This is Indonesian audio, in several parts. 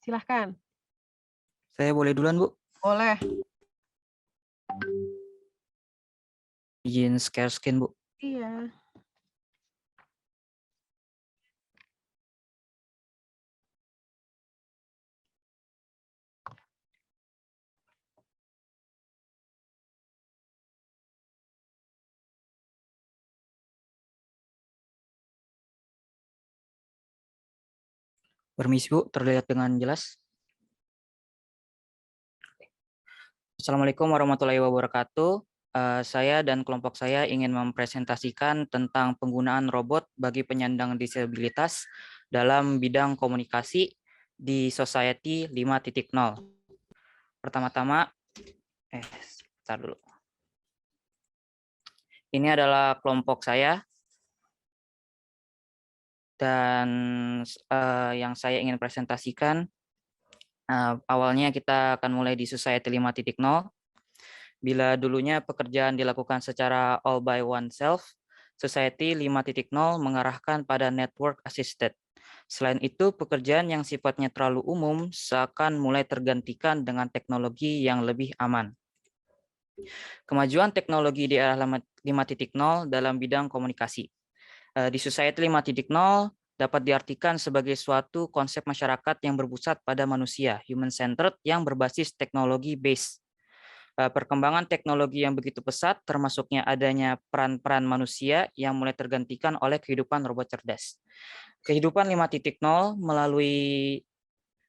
Silahkan. Saya boleh duluan, Bu? Boleh. Izin share screen, Bu. Iya. Permisi, Bu, terlihat dengan jelas. Assalamualaikum warahmatullahi wabarakatuh. Saya dan kelompok saya ingin mempresentasikan tentang penggunaan robot bagi penyandang disabilitas dalam bidang komunikasi di Society 5.0. Pertama-tama, sebentar dulu. Ini adalah kelompok saya dan yang saya ingin presentasikan. Awalnya kita akan mulai di Society 5.0. Bila dulunya pekerjaan dilakukan secara all by oneself, Society 5.0 mengarahkan pada network assisted. Selain itu, pekerjaan yang sifatnya terlalu umum seakan mulai tergantikan dengan teknologi yang lebih aman. Kemajuan teknologi di era 5.0 dalam bidang komunikasi. Di Society 5.0 dapat diartikan sebagai suatu konsep masyarakat yang berpusat pada manusia, human-centered, yang berbasis teknologi base. Perkembangan teknologi yang begitu pesat, termasuknya adanya peran-peran manusia yang mulai tergantikan oleh kehidupan robot cerdas. Kehidupan 5.0 melalui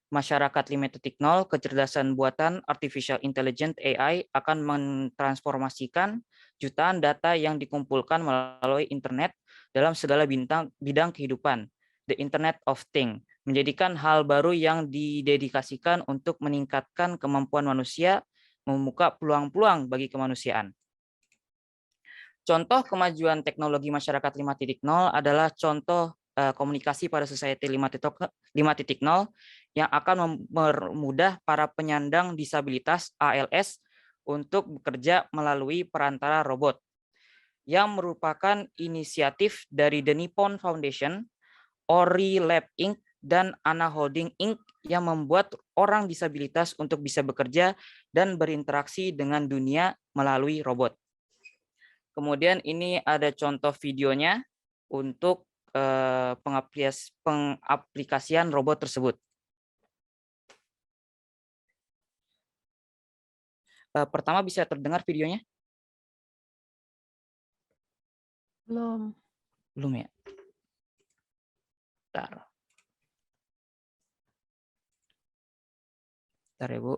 masyarakat 5.0, kecerdasan buatan artificial intelligence AI akan mentransformasikan jutaan data yang dikumpulkan melalui internet dalam segala bidang kehidupan, the Internet of Things, menjadikan hal baru yang didedikasikan untuk meningkatkan kemampuan manusia, membuka peluang-peluang bagi kemanusiaan. Contoh kemajuan teknologi masyarakat 5.0 adalah contoh komunikasi pada Society 5.0 yang akan mempermudah para penyandang disabilitas ALS untuk bekerja melalui perantara robot, yang merupakan inisiatif dari The Nippon Foundation, Ori Lab Inc., dan Ana Holding Inc. yang membuat orang disabilitas untuk bisa bekerja dan berinteraksi dengan dunia melalui robot. Kemudian ini ada contoh videonya untuk pengaplikasian robot tersebut. Pertama, bisa terdengar videonya? Belum. Belum ya? Bentar. Bentar ya, Bu.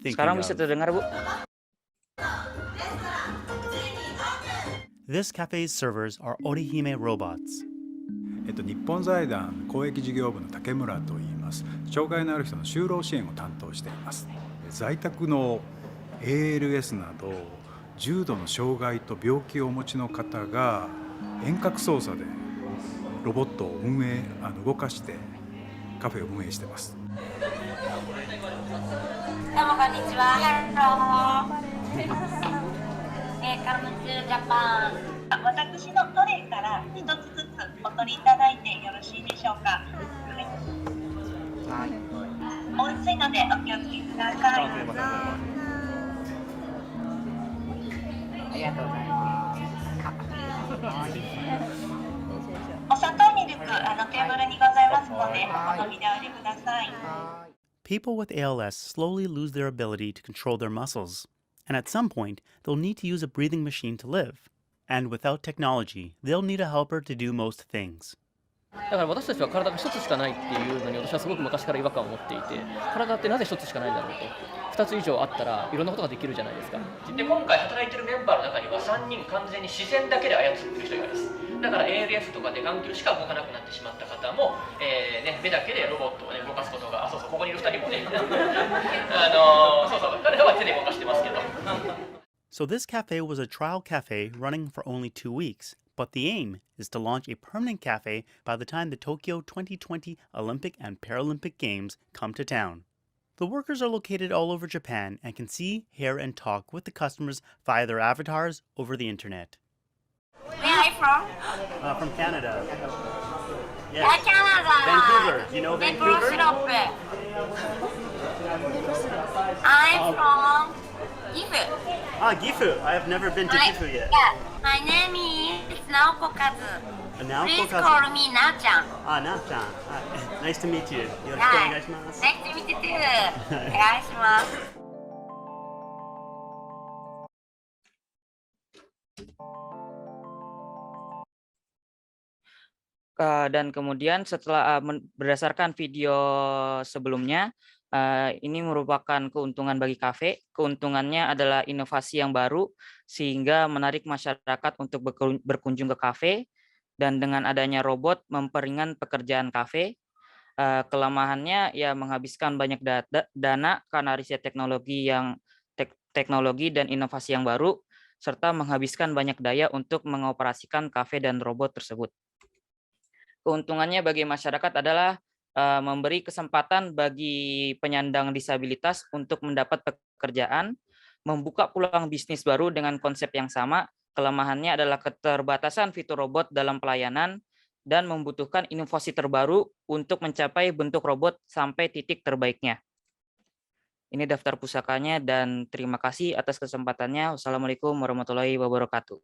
Sekarang bisa terdengar, Bu? This cafe's servers are Orihime robots. 日本財団公益事業部の竹村と言います。障害のある人の就労支援を担当しています。在宅の ALS など重度の障害と病気をお持ちの方が遠隔操作でロボットを動かしてカフェを運営しています。どうもこんにちは。ハロー。カムツージャパン。私のトレイから一つずつお取りいただいてよろしいでしょうか。はい。お熱いのでお気をつけください。ありがとうございます。お砂糖ミルクテーブルにございますのでお好みでお入れください。People with ALS slowly lose their ability to control their muscles, and at some point, they'll need to use a breathing machine to live. And without technology, they'll need a helper to do most things. だから私たちは体が一つしかないっていうのに私はすごく昔から違和感を持っていて、体ってなぜ一つしかないんだろうと、2つ以上あったらいろんなことができるじゃないですか。で、今回働いてるメンバーの中には3人完全に自然だけで操ってる人がいます。だから ALS とかで眼球しか動かなくなってしまった方も、目だけでロボットを、動かすことが、そうそう、ここにいる2人もねそうそう、彼らは手で動かしてますけど。So this cafe was a trial cafe running for only 2 weeks, but the aim is to launch a permanent cafe by the time the Tokyo 2020 Olympic and Paralympic Games come to town. The workers are located all over Japan and can see, hear, and talk with the customers via their avatars over the internet. Where are you from? From Canada. Canada. Vancouver. You know Vancouver? I'm from Gifu. Gifu. I have never been to Gifu yet. Yeah. My name is Naoko Kazu. Please call me Na-chan. Na-chan. Nice to meet you. Nice to meet you too. お願いします。Dan kemudian setelah berdasarkan video sebelumnya, ini merupakan keuntungan bagi kafe. Keuntungannya adalah inovasi yang baru sehingga menarik masyarakat untuk berkunjung ke kafe, dan dengan adanya robot memperingan pekerjaan kafe. Kelemahannya ya menghabiskan banyak dana karena riset teknologi dan inovasi yang baru, serta menghabiskan banyak daya untuk mengoperasikan kafe dan robot tersebut. Keuntungannya bagi masyarakat adalah memberi kesempatan bagi penyandang disabilitas untuk mendapat pekerjaan, membuka peluang bisnis baru dengan konsep yang sama. Kelemahannya adalah keterbatasan fitur robot dalam pelayanan dan membutuhkan inovasi terbaru untuk mencapai bentuk robot sampai titik terbaiknya. Ini daftar pusakanya dan terima kasih atas kesempatannya. Wassalamualaikum warahmatullahi wabarakatuh.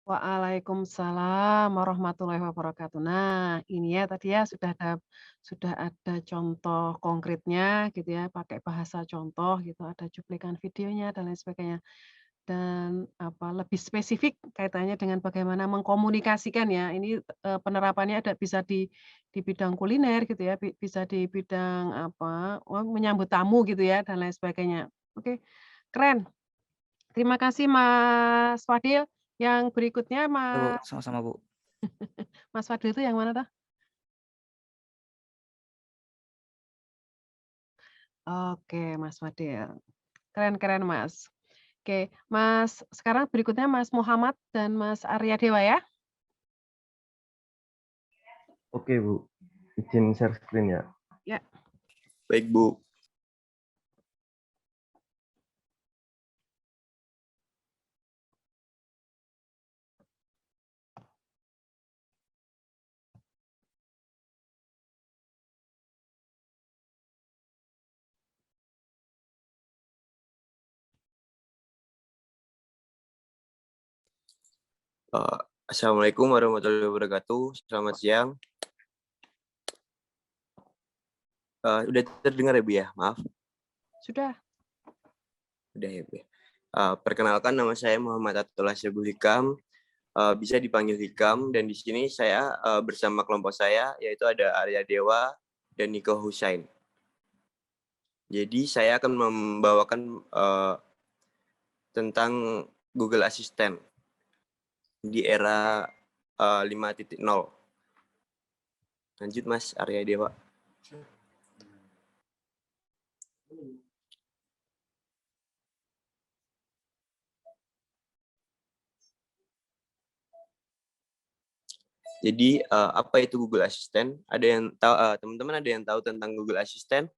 Waalaikumsalam warahmatullahi wabarakatuh. Nah, ini ya tadi ya sudah ada contoh konkretnya gitu ya, pakai bahasa contoh gitu, ada cuplikan videonya dan lain sebagainya. Dan lebih spesifik kaitannya dengan bagaimana mengkomunikasikan ya. Ini penerapannya bisa di bidang kuliner gitu ya, bisa di bidang menyambut tamu gitu ya dan lain sebagainya. Oke, keren. Terima kasih Mas Fadil. Yang berikutnya Bu, sama-sama Bu. Mas Fadil itu yang mana tuh? Oke, Mas Fadil. Keren-keren Mas. Oke, Mas, sekarang berikutnya Mas Muhammad dan Mas Arya Dewa ya. Oke Bu, izin share screen ya. Ya. Baik Bu. Assalamualaikum warahmatullahi wabarakatuh. Selamat siang. Udah terdengar ya Bu ya? Maaf. Sudah. Udah ya Bu. Perkenalkan, nama saya Muhammad Atullah Syabul Hikam. Bisa dipanggil Hikam, dan di sini saya bersama kelompok saya, yaitu ada Arya Dewa dan Niko Husain. Jadi saya akan membawakan tentang Google Assistant di era 5.0. Lanjut Mas Arya Dewa. Jadi apa itu Google Assistant? Ada yang tahu, teman-teman ada yang tahu tentang Google Assistant?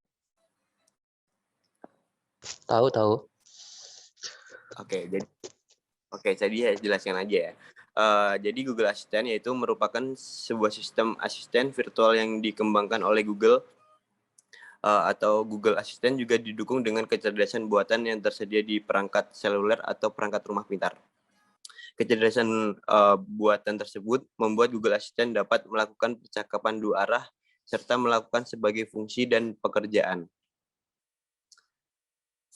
Tahu. Oke, jadi saya jelaskan aja ya. Jadi Google Assistant yaitu merupakan sebuah sistem asisten virtual yang dikembangkan oleh Google, atau Google Assistant juga didukung dengan kecerdasan buatan yang tersedia di perangkat seluler atau perangkat rumah pintar. Kecerdasan buatan tersebut membuat Google Assistant dapat melakukan percakapan dua arah serta melakukan sebagai fungsi dan pekerjaan.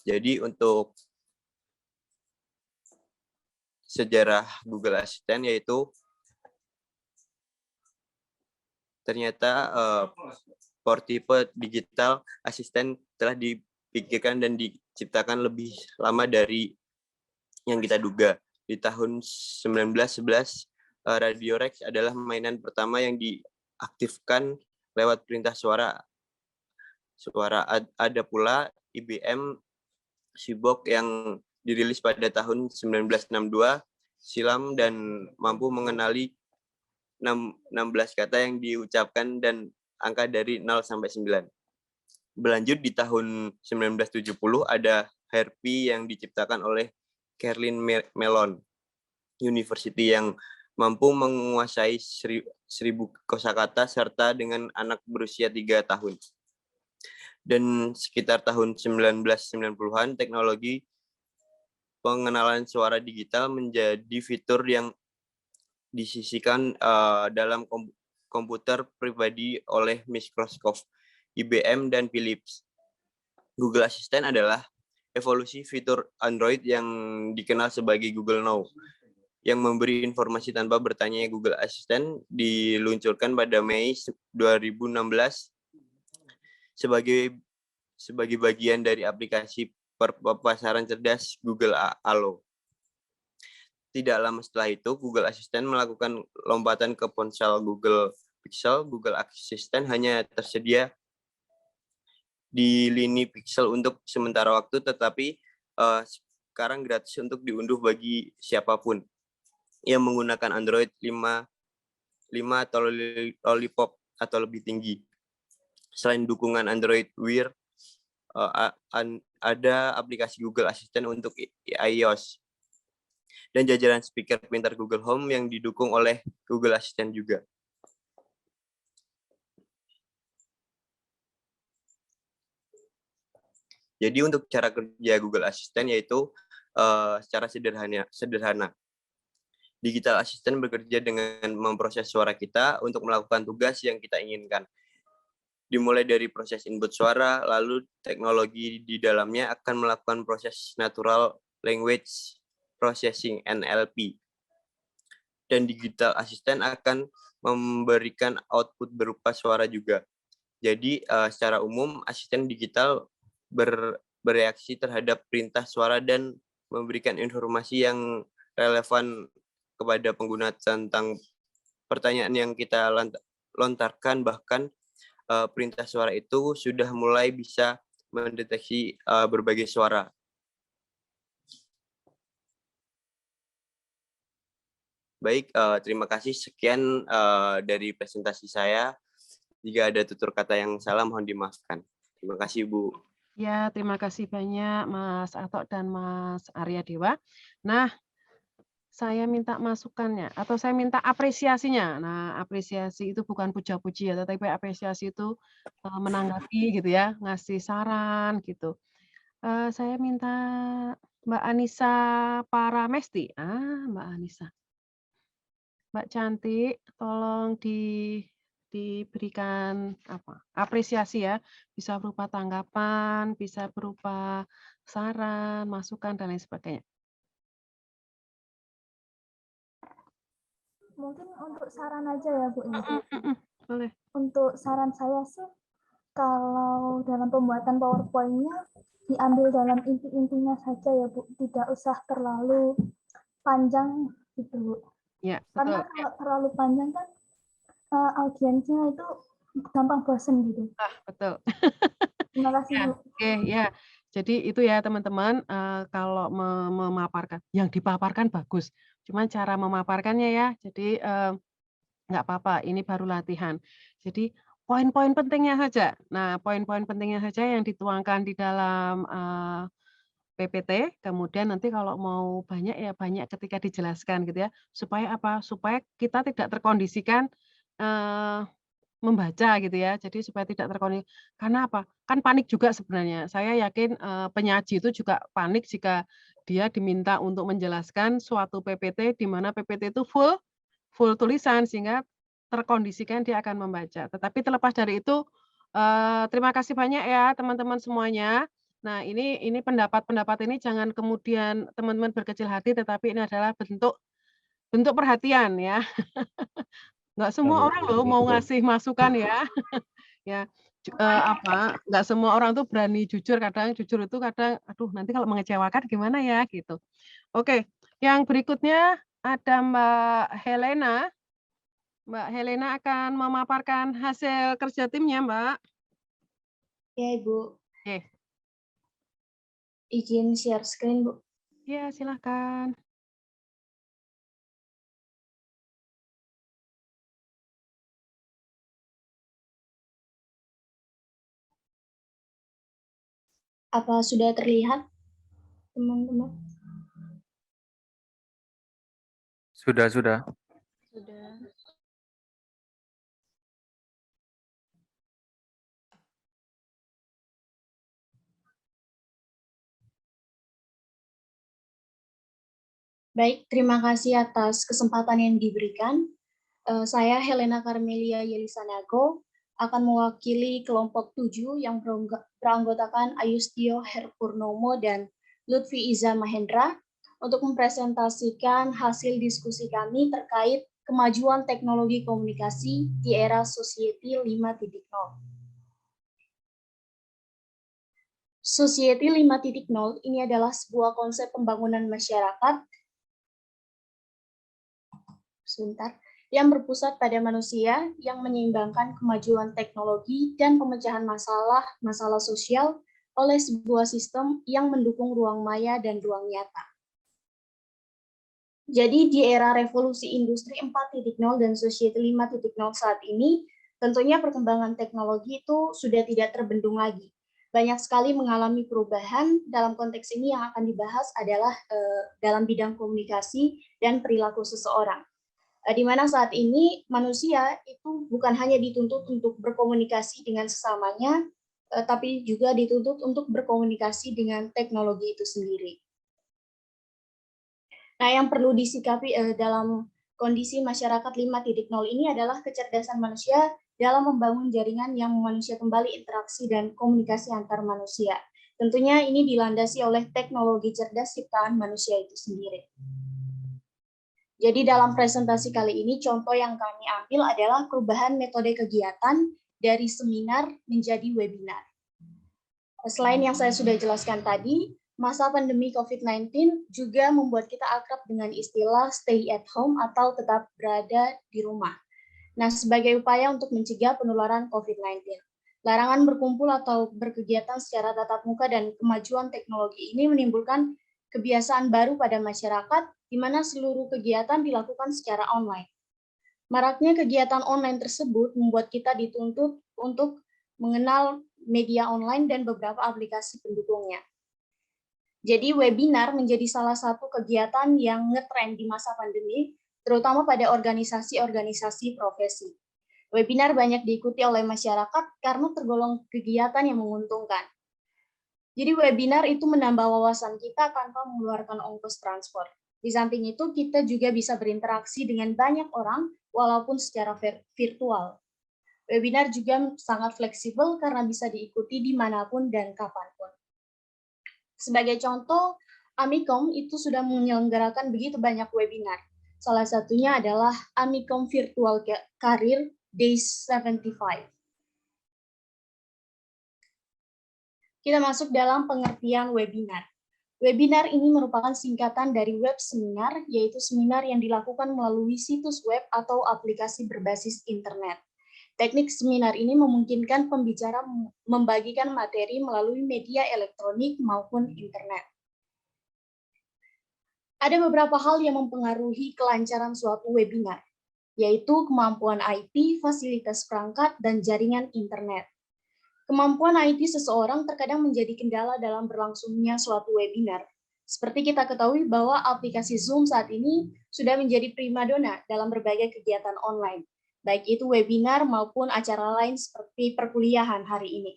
Jadi untuk sejarah Google Assistant yaitu ternyata portipe digital assistant telah dipikirkan dan diciptakan lebih lama dari yang kita duga. Di tahun 1911, Radio Rex adalah mainan pertama yang diaktifkan lewat perintah suara. Ada pula IBM Seabook yang dirilis pada tahun 1962 silam dan mampu mengenali 16 kata yang diucapkan dan angka dari 0 sampai 9. Berlanjut di tahun 1970 ada Harpy yang diciptakan oleh Kerlin Mellon University yang mampu menguasai 1000 kosakata serta dengan anak berusia 3 tahun. Dan sekitar tahun 1990-an teknologi pengenalan suara digital menjadi fitur yang disisihkan dalam komputer pribadi oleh Microsoft, IBM, dan Philips. Google Assistant adalah evolusi fitur Android yang dikenal sebagai Google Now, yang memberi informasi tanpa bertanya. Google Assistant diluncurkan pada Mei 2016 sebagai bagian dari aplikasi pasaran cerdas Google Allo. Tidak lama setelah itu, Google Assistant melakukan lompatan ke ponsel Google Pixel. Google Assistant hanya tersedia di lini Pixel untuk sementara waktu, tetapi sekarang gratis untuk diunduh bagi siapapun yang menggunakan Android 5 atau Lollipop atau lebih tinggi. Selain dukungan Android Wear, ada aplikasi Google Assistant untuk iOS dan jajaran speaker pintar Google Home yang didukung oleh Google Assistant juga. Jadi untuk cara kerja Google Assistant yaitu secara sederhana. Digital Assistant bekerja dengan memproses suara kita untuk melakukan tugas yang kita inginkan. Dimulai dari proses input suara, lalu teknologi di dalamnya akan melakukan proses Natural Language Processing (NLP). Dan Digital Assistant akan memberikan output berupa suara juga. Jadi secara umum asisten digital bereaksi terhadap perintah suara dan memberikan informasi yang relevan kepada pengguna tentang pertanyaan yang kita lontarkan. Bahkan perintah suara itu sudah mulai bisa mendeteksi berbagai suara. Baik, terima kasih. Sekian dari presentasi saya. Jika ada tutur kata yang salah, mohon dimaafkan. Terima kasih, Bu. Ya, terima kasih banyak Mas Atok dan Mas Arya Dewa. Nah, saya minta masukannya atau saya minta apresiasinya. Nah, apresiasi itu bukan puja-puji ya, tetapi apresiasi itu menanggapi gitu ya, ngasih saran gitu. Saya minta Mbak Anissa Paramesti. Mbak Anissa. Mbak Cantik, tolong diberikan apresiasi ya, bisa berupa tanggapan, bisa berupa saran, masukan, dan lain sebagainya. Mungkin untuk saran aja ya Bu. Boleh. Untuk saran saya sih, kalau dalam pembuatan PowerPoint-nya diambil dalam inti-intinya saja ya Bu, tidak usah terlalu panjang gitu Bu. Ya, Karena betul. kalau terlalu panjang kan audiensnya itu gampang bosan gitu. Betul. Terima kasih Ya, Bu. oke ya. Jadi itu ya teman-teman, kalau memaparkan, yang dipaparkan bagus, cuman cara memaparkannya ya. Jadi nggak apa-apa, ini baru latihan. Jadi poin-poin pentingnya saja. Nah, poin-poin pentingnya saja yang dituangkan di dalam PPT, kemudian nanti kalau mau banyak ya banyak ketika dijelaskan gitu ya. Supaya apa? Supaya kita tidak terkondisikan membaca gitu ya. Jadi supaya tidak karena apa? Kan panik juga sebenarnya. Saya yakin penyaji itu juga panik jika dia diminta untuk menjelaskan suatu PPT di mana PPT itu full tulisan sehingga terkondisikan dia akan membaca. Tetapi terlepas dari itu terima kasih banyak ya teman-teman semuanya. Nah, ini pendapat-pendapat ini jangan kemudian teman-teman berkecil hati, tetapi ini adalah bentuk perhatian ya. Nggak semua orang loh mau ngasih masukan ya. Ya, nggak semua orang tuh berani jujur, kadang jujur itu kadang, aduh nanti kalau mengecewakan gimana ya gitu. Oke, yang berikutnya ada Mbak Helena. Mbak Helena akan memaparkan hasil kerja timnya, Mbak. Ya, Ibu. Oke. Izin share screen, Bu. Ya, silakan. Apa sudah terlihat, teman-teman? Sudah. Sudah. Baik, terima kasih atas kesempatan yang diberikan. Saya Helena Carmelia Yelisanago akan mewakili kelompok 7 yang beranggotakan Ayustio Herpurnomo dan Lutfi Iza Mahendra untuk mempresentasikan hasil diskusi kami terkait kemajuan teknologi komunikasi di era Society 5.0. Society 5.0 ini adalah sebuah konsep pembangunan masyarakat yang berpusat pada manusia yang menyeimbangkan kemajuan teknologi dan pemecahan masalah sosial oleh sebuah sistem yang mendukung ruang maya dan ruang nyata. Jadi di era revolusi industri 4.0 dan Society 5.0 saat ini, tentunya perkembangan teknologi itu sudah tidak terbendung lagi. Banyak sekali mengalami perubahan. Dalam konteks ini yang akan dibahas adalah dalam bidang komunikasi dan perilaku seseorang. Di mana saat ini manusia itu bukan hanya dituntut untuk berkomunikasi dengan sesamanya, tapi juga dituntut untuk berkomunikasi dengan teknologi itu sendiri. Nah, yang perlu disikapi dalam kondisi masyarakat 5.0 ini adalah kecerdasan manusia dalam membangun jaringan yang memanusia kembali interaksi dan komunikasi antar manusia. Tentunya ini dilandasi oleh teknologi cerdas ciptaan manusia itu sendiri. Jadi dalam presentasi kali ini, contoh yang kami ambil adalah perubahan metode kegiatan dari seminar menjadi webinar. Selain yang saya sudah jelaskan tadi, masa pandemi COVID-19 juga membuat kita akrab dengan istilah stay at home atau tetap berada di rumah. Nah, sebagai upaya untuk mencegah penularan COVID-19. Larangan berkumpul atau berkegiatan secara tatap muka dan kemajuan teknologi ini menimbulkan kebiasaan baru pada masyarakat, di mana seluruh kegiatan dilakukan secara online. Maraknya kegiatan online tersebut membuat kita dituntut untuk mengenal media online dan beberapa aplikasi pendukungnya. Jadi webinar menjadi salah satu kegiatan yang ngetren di masa pandemi, terutama pada organisasi-organisasi profesi. Webinar banyak diikuti oleh masyarakat karena tergolong kegiatan yang menguntungkan. Jadi webinar itu menambah wawasan kita tanpa mengeluarkan ongkos transport. Di samping itu, kita juga bisa berinteraksi dengan banyak orang, walaupun secara virtual. Webinar juga sangat fleksibel karena bisa diikuti dimanapun dan kapanpun. Sebagai contoh, Amikom itu sudah menyelenggarakan begitu banyak webinar. Salah satunya adalah Amikom Virtual Career Days 75. Kita masuk dalam pengertian webinar. Webinar ini merupakan singkatan dari web seminar, yaitu seminar yang dilakukan melalui situs web atau aplikasi berbasis internet. Teknik seminar ini memungkinkan pembicara membagikan materi melalui media elektronik maupun internet. Ada beberapa hal yang mempengaruhi kelancaran suatu webinar, yaitu kemampuan IT, fasilitas perangkat, dan jaringan internet. Kemampuan IT seseorang terkadang menjadi kendala dalam berlangsungnya suatu webinar. Seperti kita ketahui bahwa aplikasi Zoom saat ini sudah menjadi primadona dalam berbagai kegiatan online, baik itu webinar maupun acara lain seperti perkuliahan hari ini.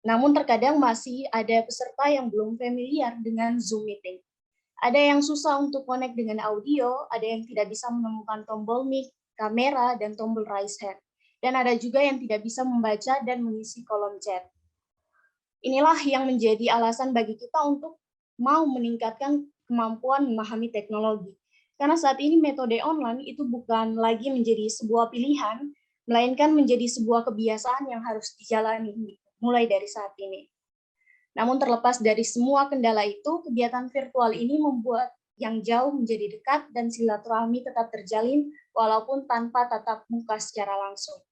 Namun terkadang masih ada peserta yang belum familiar dengan Zoom meeting. Ada yang susah untuk connect dengan audio, ada yang tidak bisa menemukan tombol mic, kamera, dan tombol raise hand. Dan ada juga yang tidak bisa membaca dan mengisi kolom chat. Inilah yang menjadi alasan bagi kita untuk mau meningkatkan kemampuan memahami teknologi. Karena saat ini metode online itu bukan lagi menjadi sebuah pilihan, melainkan menjadi sebuah kebiasaan yang harus dijalani mulai dari saat ini. Namun terlepas dari semua kendala itu, kegiatan virtual ini membuat yang jauh menjadi dekat dan silaturahmi tetap terjalin walaupun tanpa tatap muka secara langsung.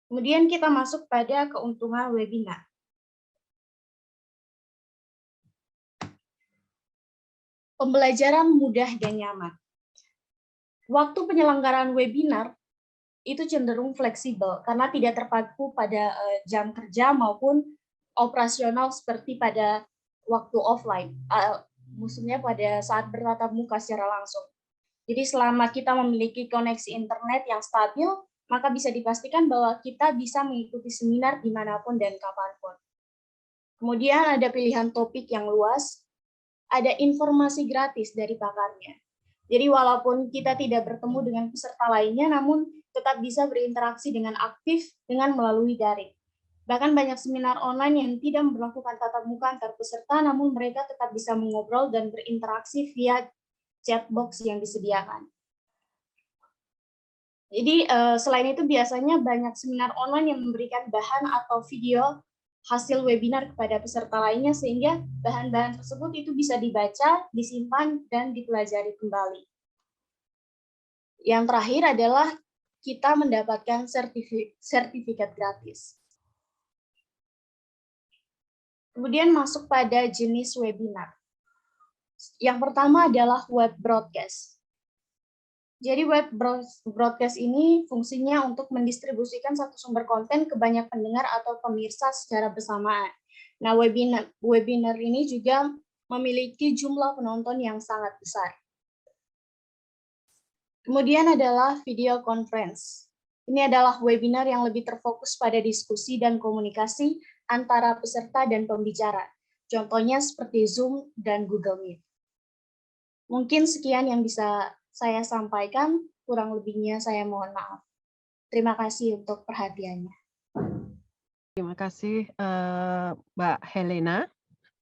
Kemudian kita masuk pada keuntungan webinar. Pembelajaran mudah dan nyaman. Waktu penyelenggaraan webinar itu cenderung fleksibel karena tidak terpaku pada jam kerja maupun operasional seperti pada waktu offline, maksudnya pada saat bertatap muka secara langsung. Jadi selama kita memiliki koneksi internet yang stabil, maka bisa dipastikan bahwa kita bisa mengikuti seminar dimanapun dan kapanpun. Kemudian ada pilihan topik yang luas, ada informasi gratis dari pakarnya. Jadi walaupun kita tidak bertemu dengan peserta lainnya, namun tetap bisa berinteraksi dengan aktif dengan melalui daring. Bahkan banyak seminar online yang tidak memperlakukan tatap muka antar peserta, namun mereka tetap bisa mengobrol dan berinteraksi via chat box yang disediakan. Jadi selain itu biasanya banyak seminar online yang memberikan bahan atau video hasil webinar kepada peserta lainnya, sehingga bahan-bahan tersebut itu bisa dibaca, disimpan, dan dipelajari kembali. Yang terakhir adalah kita mendapatkan sertifikat gratis. Kemudian masuk pada jenis webinar. Yang pertama adalah web broadcast. Jadi web broadcast ini fungsinya untuk mendistribusikan satu sumber konten ke banyak pendengar atau pemirsa secara bersamaan. Nah, webinar ini juga memiliki jumlah penonton yang sangat besar. Kemudian adalah video conference. Ini adalah webinar yang lebih terfokus pada diskusi dan komunikasi antara peserta dan pembicara. Contohnya seperti Zoom dan Google Meet. Mungkin sekian yang bisa saya sampaikan, kurang lebihnya saya mohon maaf. Terima kasih untuk perhatiannya. Terima kasih Mbak Helena,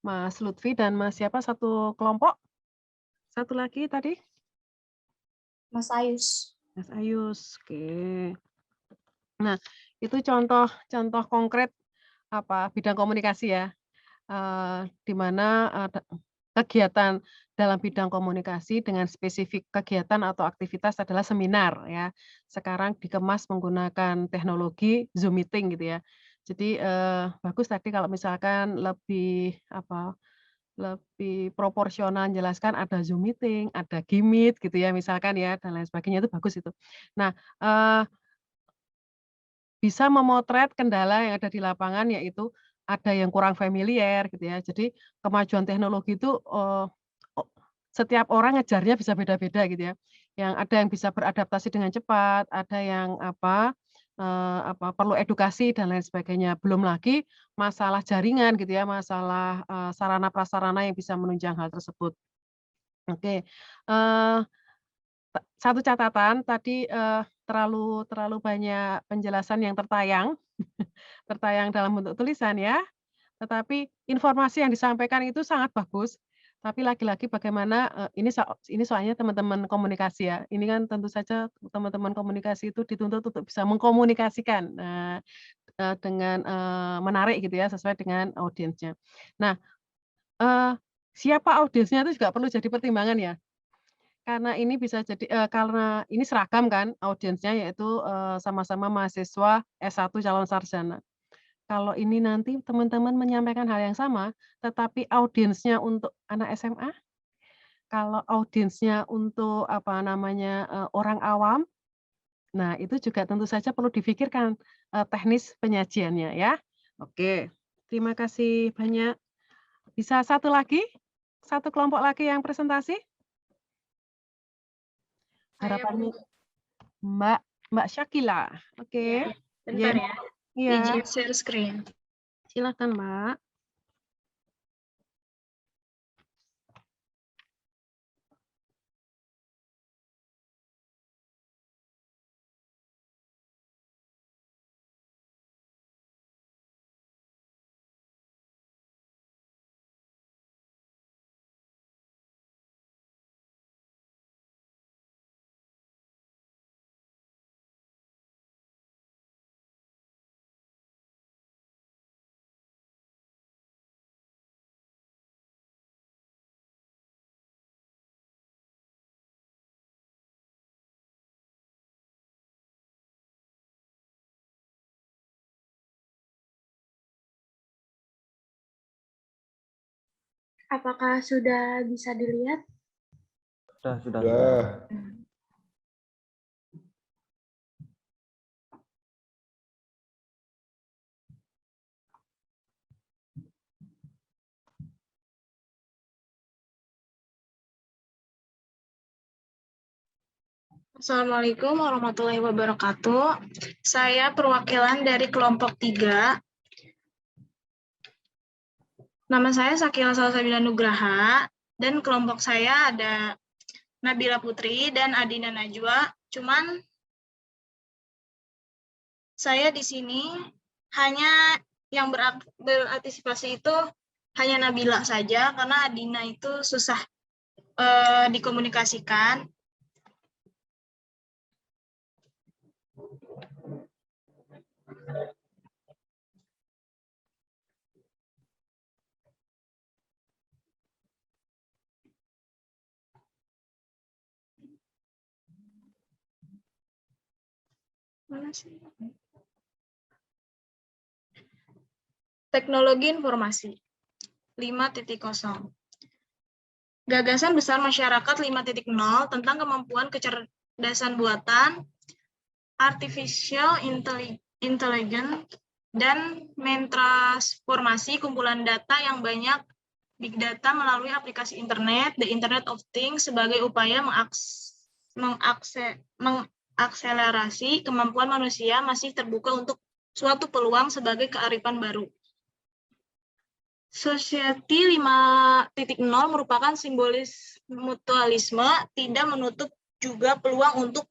Mas Lutfi, dan Mas siapa satu kelompok? Satu lagi tadi? Mas Ayus. Mas Ayus, oke. Nah, itu contoh konkret bidang komunikasi ya, di mana ada kegiatan dalam bidang komunikasi dengan spesifik kegiatan atau aktivitas adalah seminar ya. Sekarang dikemas menggunakan teknologi Zoom meeting gitu ya. Jadi bagus tadi kalau misalkan lebih lebih proporsional menjelaskan ada Zoom meeting, ada Gimit gitu ya misalkan ya dan lain sebagainya, itu bagus itu. Nah, bisa memotret kendala yang ada di lapangan, yaitu ada yang kurang familiar gitu ya. Jadi kemajuan teknologi itu setiap orang ngejarnya bisa beda-beda gitu ya. Yang ada yang bisa beradaptasi dengan cepat, ada yang perlu edukasi dan lain sebagainya. Belum lagi masalah jaringan gitu ya, masalah sarana prasarana yang bisa menunjang hal tersebut. Oke, satu catatan tadi terlalu banyak penjelasan yang tertayang dalam bentuk tulisan ya. Tetapi informasi yang disampaikan itu sangat bagus. Tapi lagi-lagi bagaimana ini soalnya teman-teman komunikasi ya. Ini kan tentu saja teman-teman komunikasi itu dituntut untuk bisa mengkomunikasikan dengan menarik gitu ya sesuai dengan audiensnya. Nah, siapa audiensnya itu juga perlu jadi pertimbangan ya. Karena ini bisa jadi karena ini seragam kan audiensnya, yaitu sama-sama mahasiswa S1 calon sarjana. Kalau ini nanti teman-teman menyampaikan hal yang sama, tetapi audiensnya untuk anak SMA, kalau audiensnya untuk orang awam, nah itu juga tentu saja perlu difikirkan teknis penyajiannya ya. Oke, terima kasih banyak. Bisa satu kelompok lagi yang presentasi? Harapannya Mbak Syakila. Oke. Bentar ya. Iya. Izin share screen. Silakan, Mbak. Apakah sudah bisa dilihat? Sudah. Assalamualaikum warahmatullahi wabarakatuh. Saya perwakilan dari kelompok 3. Nama saya Sakila Salsabila Nugraha, dan kelompok saya ada Nabila Putri dan Adina Najwa. Cuman saya di sini hanya yang berantisipasi itu hanya Nabila saja, karena Adina itu susah dikomunikasikan. Teknologi informasi 5.0. Gagasan besar masyarakat 5.0 tentang kemampuan kecerdasan buatan, artificial intelligence, dan mentransformasi kumpulan data yang banyak, big data melalui aplikasi internet, the Internet of Things, sebagai upaya mengakselerasi kemampuan manusia masih terbuka untuk suatu peluang sebagai kearifan baru. Society 5.0 merupakan simbolis mutualisme, tidak menutup juga peluang untuk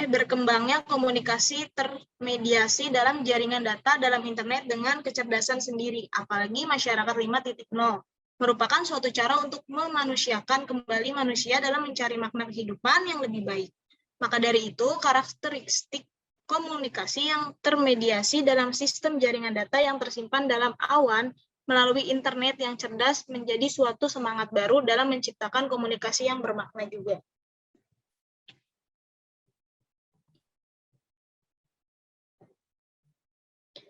berkembangnya komunikasi termediasi dalam jaringan data dalam internet dengan kecerdasan sendiri, apalagi masyarakat 5.0 merupakan suatu cara untuk memanusiakan kembali manusia dalam mencari makna kehidupan yang lebih baik. Maka dari itu, karakteristik komunikasi yang termediasi dalam sistem jaringan data yang tersimpan dalam awan melalui internet yang cerdas menjadi suatu semangat baru dalam menciptakan komunikasi yang bermakna juga.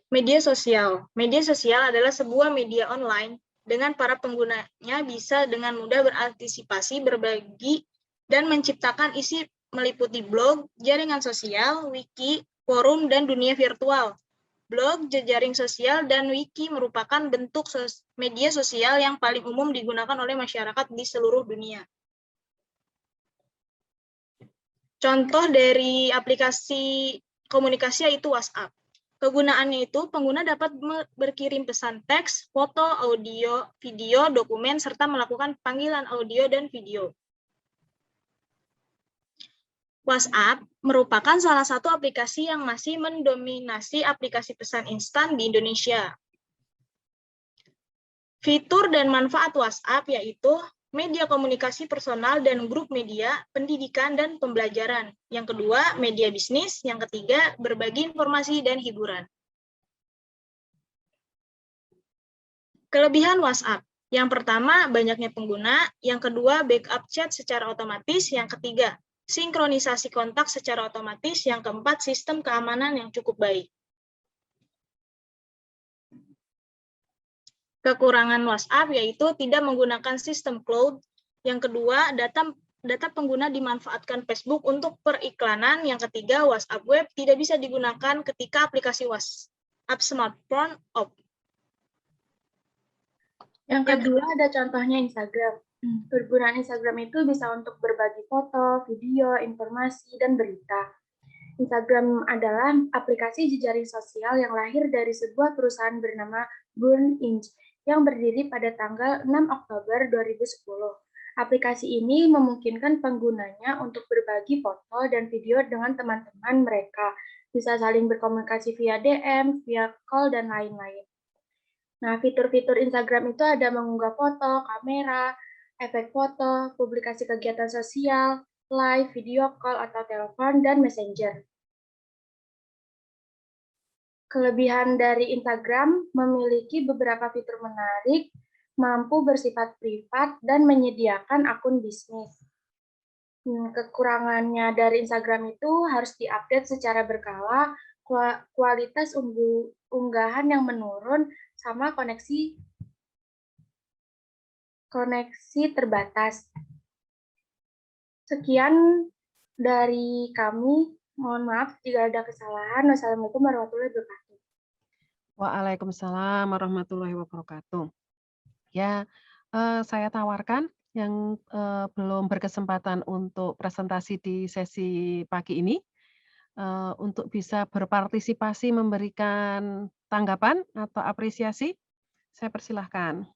Media sosial. Media sosial adalah sebuah media online dengan para penggunanya bisa dengan mudah berantisipasi, berbagi, dan menciptakan isi meliputi blog, jaringan sosial, wiki, forum, dan dunia virtual. Blog, jejaring sosial, dan wiki merupakan bentuk media sosial yang paling umum digunakan oleh masyarakat di seluruh dunia. Contoh dari aplikasi komunikasi yaitu WhatsApp. Kegunaannya itu, pengguna dapat berkirim pesan teks, foto, audio, video, dokumen, serta melakukan panggilan audio dan video. WhatsApp merupakan salah satu aplikasi yang masih mendominasi aplikasi pesan instan di Indonesia. Fitur dan manfaat WhatsApp yaitu media komunikasi personal dan grup media, pendidikan dan pembelajaran. Yang kedua, media bisnis. Yang ketiga, berbagi informasi dan hiburan. Kelebihan WhatsApp. Yang pertama, banyaknya pengguna. Yang kedua, backup chat secara otomatis. Yang ketiga, sinkronisasi kontak secara otomatis. Yang keempat, sistem keamanan yang cukup baik. Kekurangan WhatsApp yaitu tidak menggunakan sistem cloud. Yang kedua, data pengguna dimanfaatkan Facebook untuk periklanan. Yang ketiga, WhatsApp web tidak bisa digunakan ketika aplikasi WhatsApp smartphone off. Yang kedua ada contohnya Instagram. Kegunaan Instagram itu bisa untuk berbagi foto, video, informasi, dan berita. Instagram adalah aplikasi jejaring sosial yang lahir dari sebuah perusahaan bernama Burn Inc. yang berdiri pada tanggal 6 Oktober 2010. Aplikasi ini memungkinkan penggunanya untuk berbagi foto dan video dengan teman-teman mereka, bisa saling berkomunikasi via DM, via call, dan lain-lain. Nah, fitur-fitur Instagram itu ada mengunggah foto, kamera, efek foto, publikasi kegiatan sosial, live, video call atau telepon, dan messenger. Kelebihan dari Instagram memiliki beberapa fitur menarik, mampu bersifat privat, dan menyediakan akun bisnis. Kekurangannya dari Instagram itu harus diupdate secara berkala, kualitas unggahan yang menurun, sama koneksi terbatas. Sekian dari kami. Mohon maaf jika ada kesalahan. Wassalamualaikum warahmatullahi wabarakatuh. Waalaikumsalam warahmatullahi wabarakatuh. Ya, saya tawarkan yang belum berkesempatan untuk presentasi di sesi pagi ini, untuk bisa berpartisipasi memberikan tanggapan atau apresiasi, saya persilahkan.